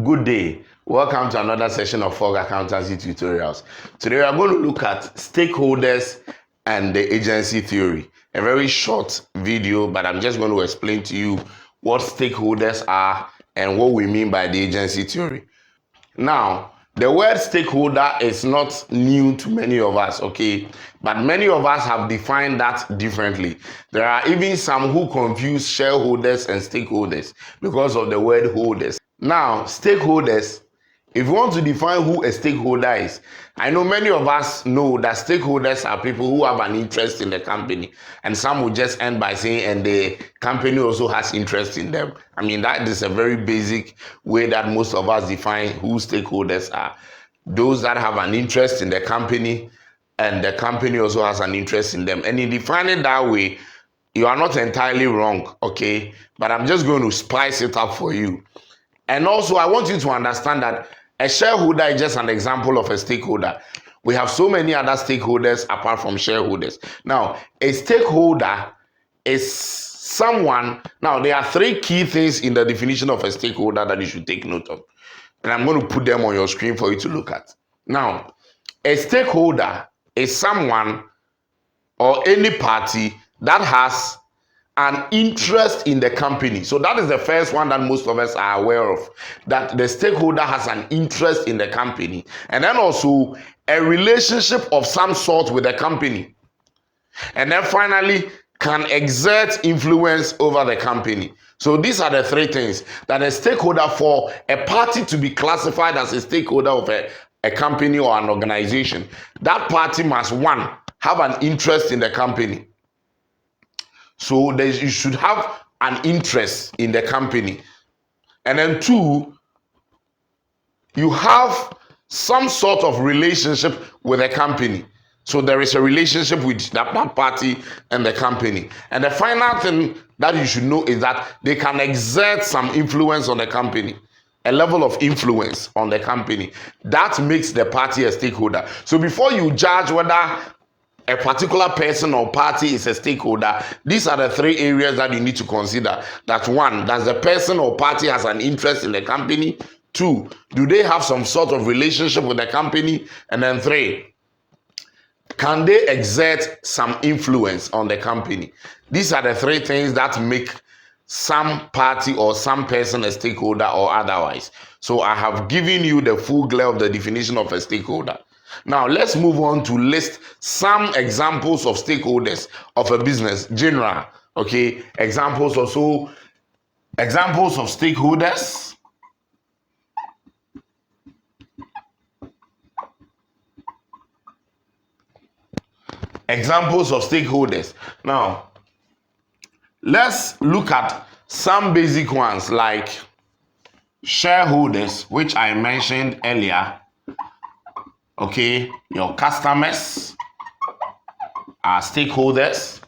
Good day. Welcome to another session of Fog Accountancy Tutorials. Today we are going to look at stakeholders and the agency theory. A very short video, but I'm just going to explain to you what stakeholders are and what we mean by the agency theory. Now, the word stakeholder is not new to many of us, okay? But many of us have defined that differently. There are even some who confuse shareholders and stakeholders because of the word holders. Now, stakeholders, if you want to define who a stakeholder is, I know many of us know that stakeholders are people who have an interest in the company, and some will just end by saying, and the company also has interest in them. I mean, that is a very basic way that most of us define who stakeholders are. Those that have an interest in the company, and the company also has an interest in them. And in defining that way, you are not entirely wrong, okay? But I'm just going to spice it up for you. And also, I want you to understand that a shareholder is just an example of a stakeholder. We have so many other stakeholders apart from shareholders. Now, a stakeholder is someone. Now, there are three key things in the definition of a stakeholder that you should take note of. And I'm going to put them on your screen for you to look at. Now, a stakeholder is someone or any party that has an interest in the company. So that is the first one that most of us are aware of, that the stakeholder has an interest in the company, and then also a relationship of some sort with the company, and then finally can exert influence over the company. So these are the three things that a stakeholder, for a party to be classified as a stakeholder of a company or an organization, that party must, one, have an interest in the company. So you should have an interest in the company. And then two, you have some sort of relationship with the company. So there is a relationship with that party and the company. And the final thing that you should know is that they can exert some influence on the company, a level of influence on the company. That makes the party a stakeholder. So before you judge whether a particular person or party is a stakeholder, these are the three areas that you need to consider. That one, does the person or party has an interest in the company? Two, do they have some sort of relationship with the company? And then three, can they exert some influence on the company? These are the three things that make some party or some person a stakeholder or otherwise. So I have given you the full glare of the definition of a stakeholder. Now, let's move on to list some examples of stakeholders of a business, general, okay? Examples of stakeholders. Examples of stakeholders. Now, let's look at some basic ones like shareholders, which I mentioned earlier. Okay, your customers are stakeholders.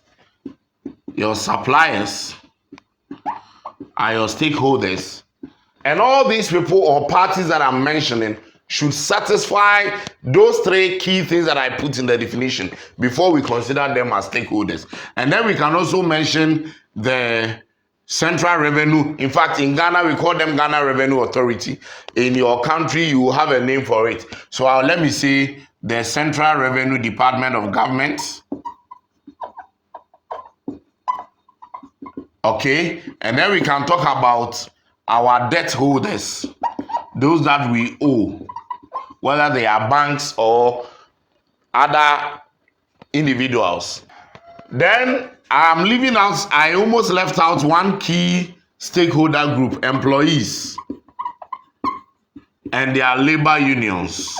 Your suppliers are your stakeholders. And all these people or parties that I'm mentioning should satisfy those three key things that I put in the definition before we consider them as stakeholders. And then we can also mention the Central Revenue. In fact, in Ghana, we call them Ghana Revenue Authority. In your country, you have a name for it. So let me say the Central Revenue Department of Government. Okay, and then we can talk about our debt holders, those that we owe, whether they are banks or other individuals. Then I almost left out one key stakeholder group, employees and their labor unions.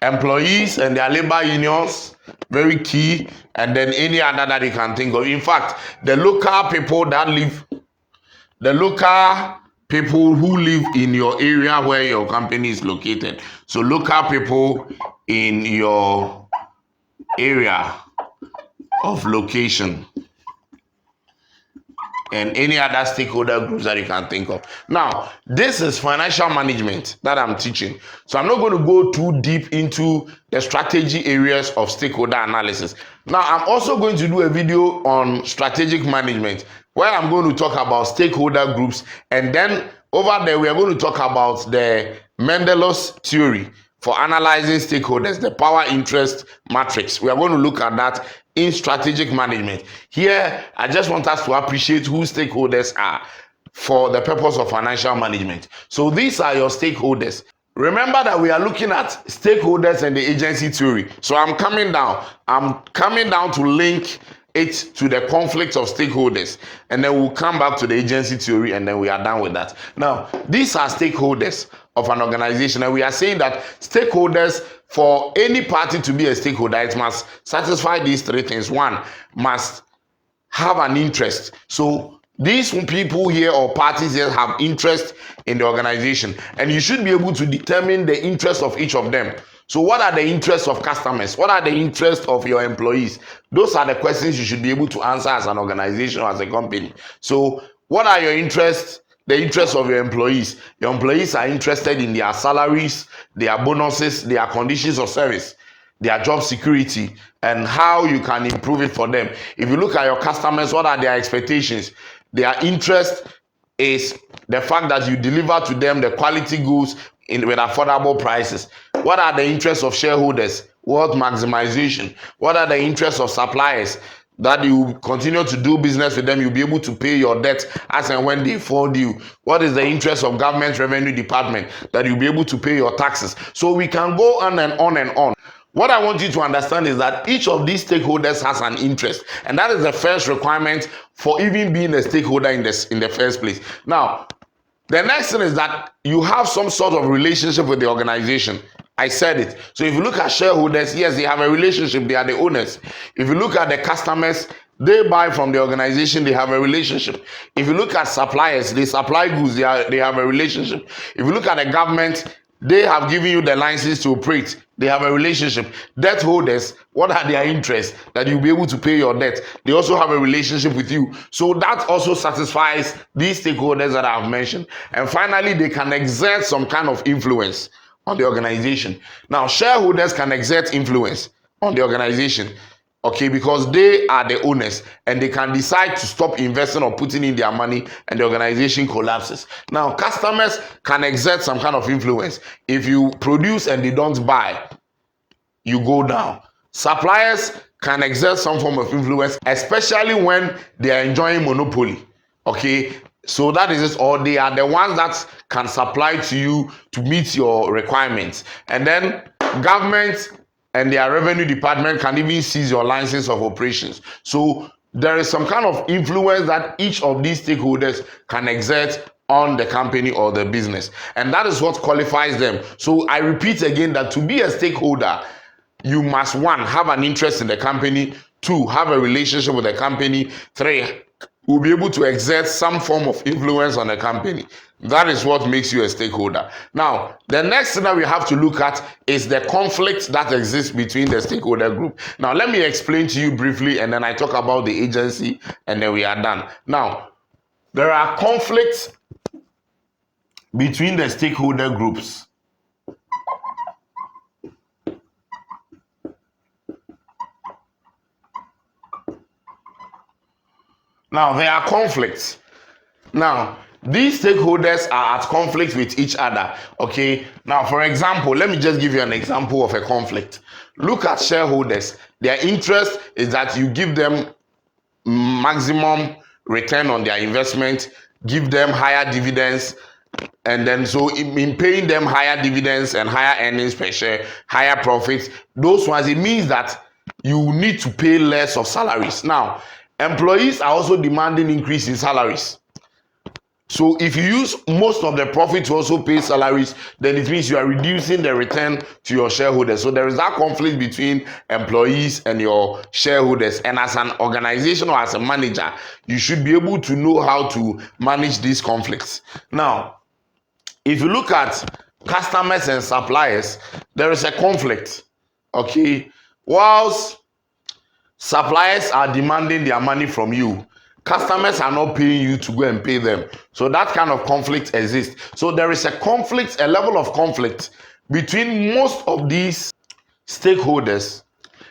Employees and their labor unions, very key, and then any other that you can think of. In fact, the local people who live in your area where your company is located. So local people in your area of location, and any other stakeholder groups that you can think of. Now, this is financial management that I'm teaching. So I'm not going to go too deep into the strategy areas of stakeholder analysis. Now, I'm also going to do a video on strategic management. where I'm going to talk about stakeholder groups, and then over there we are going to talk about the Mendel's theory for analyzing stakeholders, the power interest matrix. We are going to look at that in strategic management. Here, I just want us to appreciate who stakeholders are for the purpose of financial management. So these are your stakeholders. Remember that we are looking at stakeholders and the agency theory. So I'm coming down to link it to the conflict of stakeholders, and then we'll come back to the agency theory, and then we are done with that. Now, these are stakeholders of an organization, and we are saying that stakeholders, for any party to be a stakeholder, it must satisfy these three things. One, must have an interest. So these people here or parties here have interest in the organization, and you should be able to determine the interest of each of them. So what are the interests of customers? What are the interests of your employees? Those are the questions you should be able to answer as an organization or as a company. So what are your interests? The interests of your employees. Your employees are interested in their salaries, their bonuses, their conditions of service, their job security, and how you can improve it for them. If you look at your customers, what are their expectations? Their interest is the fact that you deliver to them the quality goods with affordable prices. What are the interests of shareholders? Wealth maximization. What are the interests of suppliers? That you continue to do business with them, you'll be able to pay your debt as and when they fall due. What is the interest of government revenue department? That you'll be able to pay your taxes. So we can go on and on and on. What I want you to understand is that each of these stakeholders has an interest, and that is the first requirement for even being a stakeholder in the first place. Now, the next thing is that you have some sort of relationship with the organization. I said it. So if you look at shareholders, yes, they have a relationship. They are the owners. If you look at the customers, they buy from the organization. They have a relationship. If you look at suppliers, they supply goods. They have a relationship. If you look at the government, they have given you the license to operate. They have a relationship. Debt holders, what are their interests? That you'll be able to pay your debt. They also have a relationship with you. So that also satisfies these stakeholders that I have mentioned. And finally, they can exert some kind of influence on the organization. Now, shareholders can exert influence on the organization, okay, because they are the owners, and they can decide to stop investing or putting in their money, and the organization collapses. Now, customers can exert some kind of influence. If you produce and they don't buy, you go down. Suppliers can exert some form of influence, especially when they are enjoying monopoly, okay. So that is it, or they are the ones that can supply to you to meet your requirements. And then government and their revenue department can even seize your license of operations. So there is some kind of influence that each of these stakeholders can exert on the company or the business. And that is what qualifies them. So I repeat again that to be a stakeholder, you must, one, have an interest in the company, two, have a relationship with the company, three, will be able to exert some form of influence on the company. That is what makes you a stakeholder. Now, the next thing that we have to look at is the conflict that exists between the stakeholder group. Now, let me explain to you briefly, and then I talk about the agency, and then we are done. Now, there are conflicts between the stakeholder groups. Now, there are conflicts. Now, these stakeholders are at conflict with each other, okay? Now, for example, let me just give you an example of a conflict. Look at shareholders. Their interest is that you give them maximum return on their investment, give them higher dividends, and then so in paying them higher dividends and higher earnings per share, higher profits, those ones, it means that you need to pay less of salaries. Now, employees are also demanding increase in salaries. So if you use most of the profit to also pay salaries, then it means you are reducing the return to your shareholders. So there is that conflict between employees and your shareholders. And as an organization or as a manager, you should be able to know how to manage these conflicts. Now, if you look at customers and suppliers, there is a conflict, okay? Whilst suppliers are demanding their money from you, customers are not paying you to go and pay them. So that kind of conflict exists. So there is a conflict, a level of conflict between most of these stakeholders.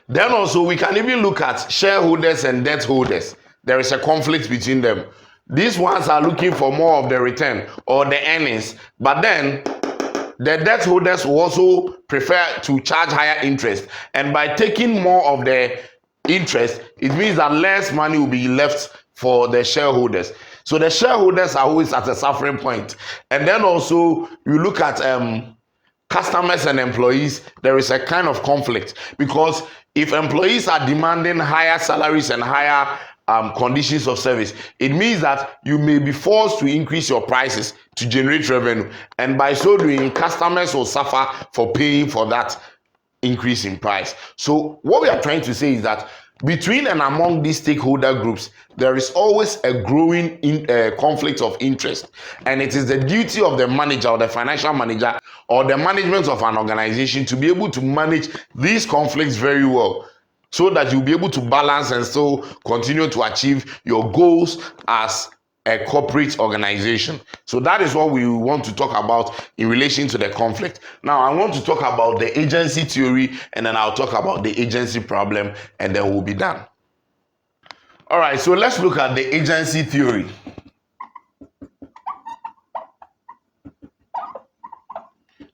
Then also we can even look at shareholders and debt holders. there is a conflict between them. These ones are looking for more of the return or the earnings, but then the debt holders will also prefer to charge higher interest. And by taking more of the interest, it means that less money will be left for the shareholders. So the shareholders are always at a suffering point. And then also you look at customers and employees, there is a kind of conflict, because if employees are demanding higher salaries and higher conditions of service, it means that you may be forced to increase your prices to generate revenue, and by so doing, customers will suffer for paying for that increase in price. So what we are trying to say is that between and among these stakeholder groups, there is always a growing conflict of interest, and it is the duty of the manager or the financial manager or the management of an organization to be able to manage these conflicts very well, so that you'll be able to balance and still continue to achieve your goals as a corporate organization. So that is what we want to talk about in relation to the conflict. Now, I want to talk about the agency theory, and then I'll talk about the agency problem, and then we'll be done. All right, so let's look at the agency theory.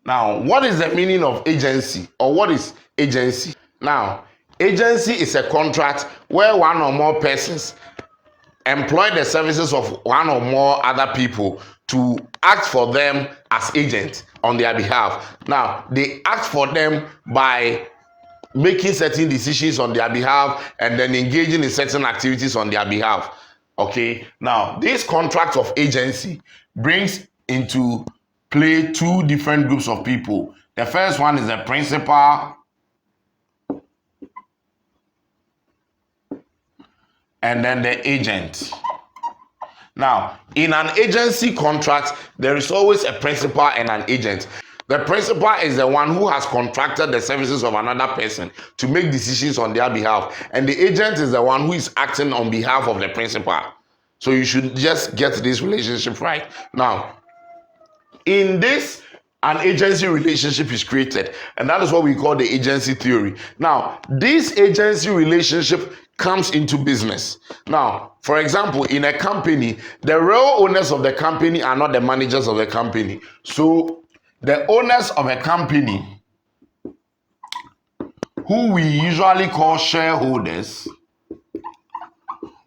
Now, what is the meaning of agency, or what is agency? Now, agency is a contract where one or more persons employ the services of one or more other people to act for them as agents on their behalf. Now, they act for them by making certain decisions on their behalf and then engaging in certain activities on their behalf. Okay, now this contract of agency brings into play two different groups of people. The first one is the principal and then the agent. Now, in an agency contract, there is always a principal and an agent. The principal is the one who has contracted the services of another person to make decisions on their behalf, and the agent is the one who is acting on behalf of the principal. So you should just get this relationship right. Now, in this, an agency relationship is created, and that is what we call the agency theory. Now, this agency relationship comes into business. Now, for example, in a company, the real owners of the company are not the managers of the company. So the owners of a company, who we usually call shareholders,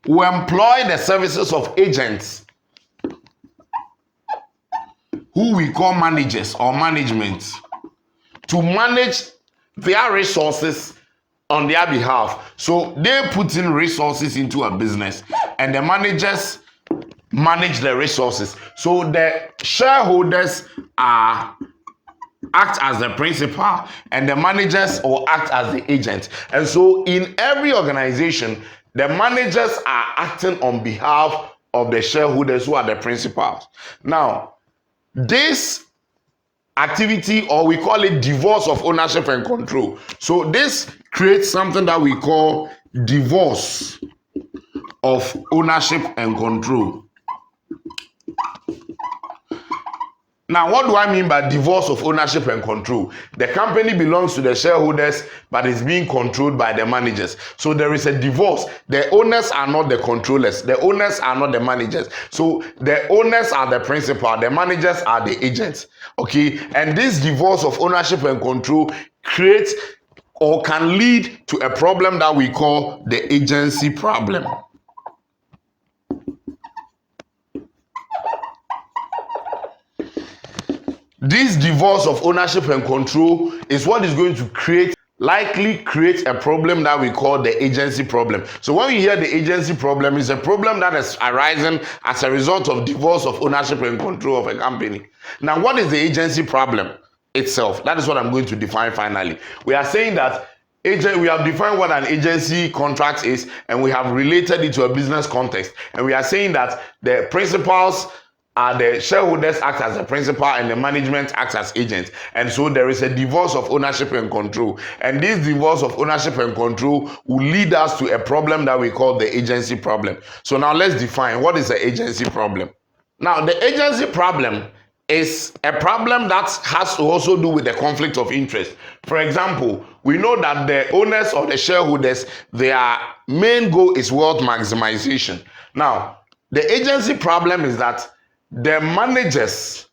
who employ the services of agents, who we call managers or management, to manage their resources on their behalf. So they put in resources into a business, and the managers manage the resources. So the shareholders act as the principal, and the managers or act as the agent. And so in every organization, the managers are acting on behalf of the shareholders, who are the principals. Now, this activity, or we call it divorce of ownership and control. So this creates something that we call divorce of ownership and control. Now, what do I mean by divorce of ownership and control? The company belongs to the shareholders, but is being controlled by the managers. So there is a divorce. The owners are not the controllers. The owners are not the managers. So the owners are the principal. The managers are the agents. Okay, and this divorce of ownership and control creates or can lead to a problem that we call the agency problem. This divorce of ownership and control is what is going to likely create a problem that we call the agency problem. So when we hear the agency problem, it's a problem that is arising as a result of divorce of ownership and control of a company. Now, what is the agency problem itself? That is what I'm going to define finally. We are saying that we have defined what an agency contract is, and we have related it to a business context. And we are saying that the principals are the shareholders act as the principal, and the management acts as agents. And so there is a divorce of ownership and control. And this divorce of ownership and control will lead us to a problem that we call the agency problem. So now let's define what is the agency problem. Now, the agency problem is a problem that has to also do with the conflict of interest. For example, we know that the owners or the shareholders, their main goal is wealth maximization. Now, the agency problem is that the managers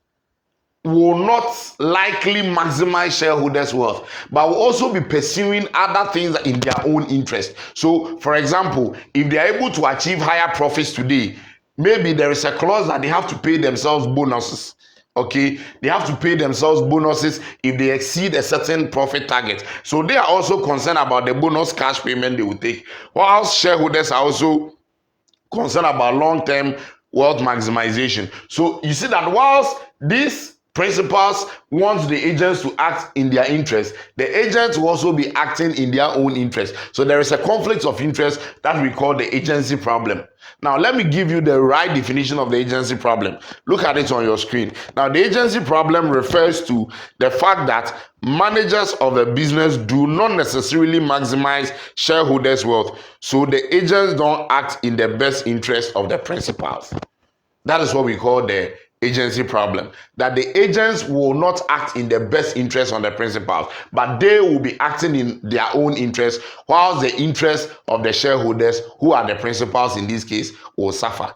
will not likely maximize shareholders' wealth, but will also be pursuing other things in their own interest. So, for example, if they are able to achieve higher profits today, maybe there is a clause that they have to pay themselves bonuses. Okay, they have to pay themselves bonuses if they exceed a certain profit target. So they are also concerned about the bonus cash payment they will take, whilst shareholders are also concerned about long-term wealth maximization. So you see that whilst these principals want the agents to act in their interest, the agents will also be acting in their own interest. So there is a conflict of interest that we call the agency problem. Now let me give you the right definition of the agency problem. Look at it on your screen. Now the agency problem refers to the fact that managers of a business do not necessarily maximize shareholders' wealth, so the agents don't act in the best interest of the principals. That is what we call the agency problem. That the agents will not act in the best interest of the principals, but they will be acting in their own interest, whilst the interest of the shareholders, who are the principals in this case, will suffer.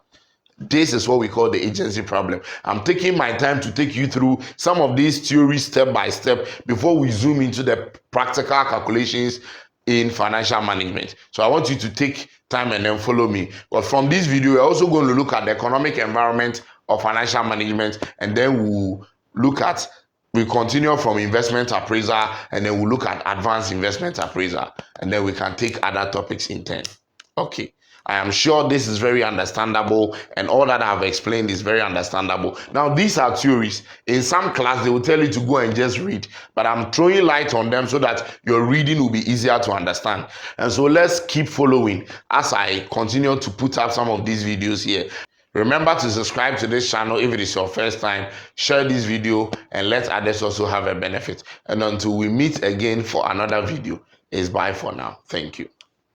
This is what we call the agency problem. I'm taking my time to take you through some of these theories step by step before we zoom into the practical calculations in financial management. So I want you to take time and then follow me. But from this video, we're also going to look at the economic environment of financial management, and then we'll continue from investment appraiser, and then we'll look at advanced investment appraiser, and then we can take other topics in turn. Okay. I am sure this is very understandable, and all that I've explained is very understandable. Now, these are theories. In some class, they will tell you to go and just read, but I'm throwing light on them so that your reading will be easier to understand. And so let's keep following as I continue to put up some of these videos here. Remember to subscribe to this channel if it is your first time. Share this video and let others also have a benefit. And until we meet again for another video, it's bye for now. Thank you.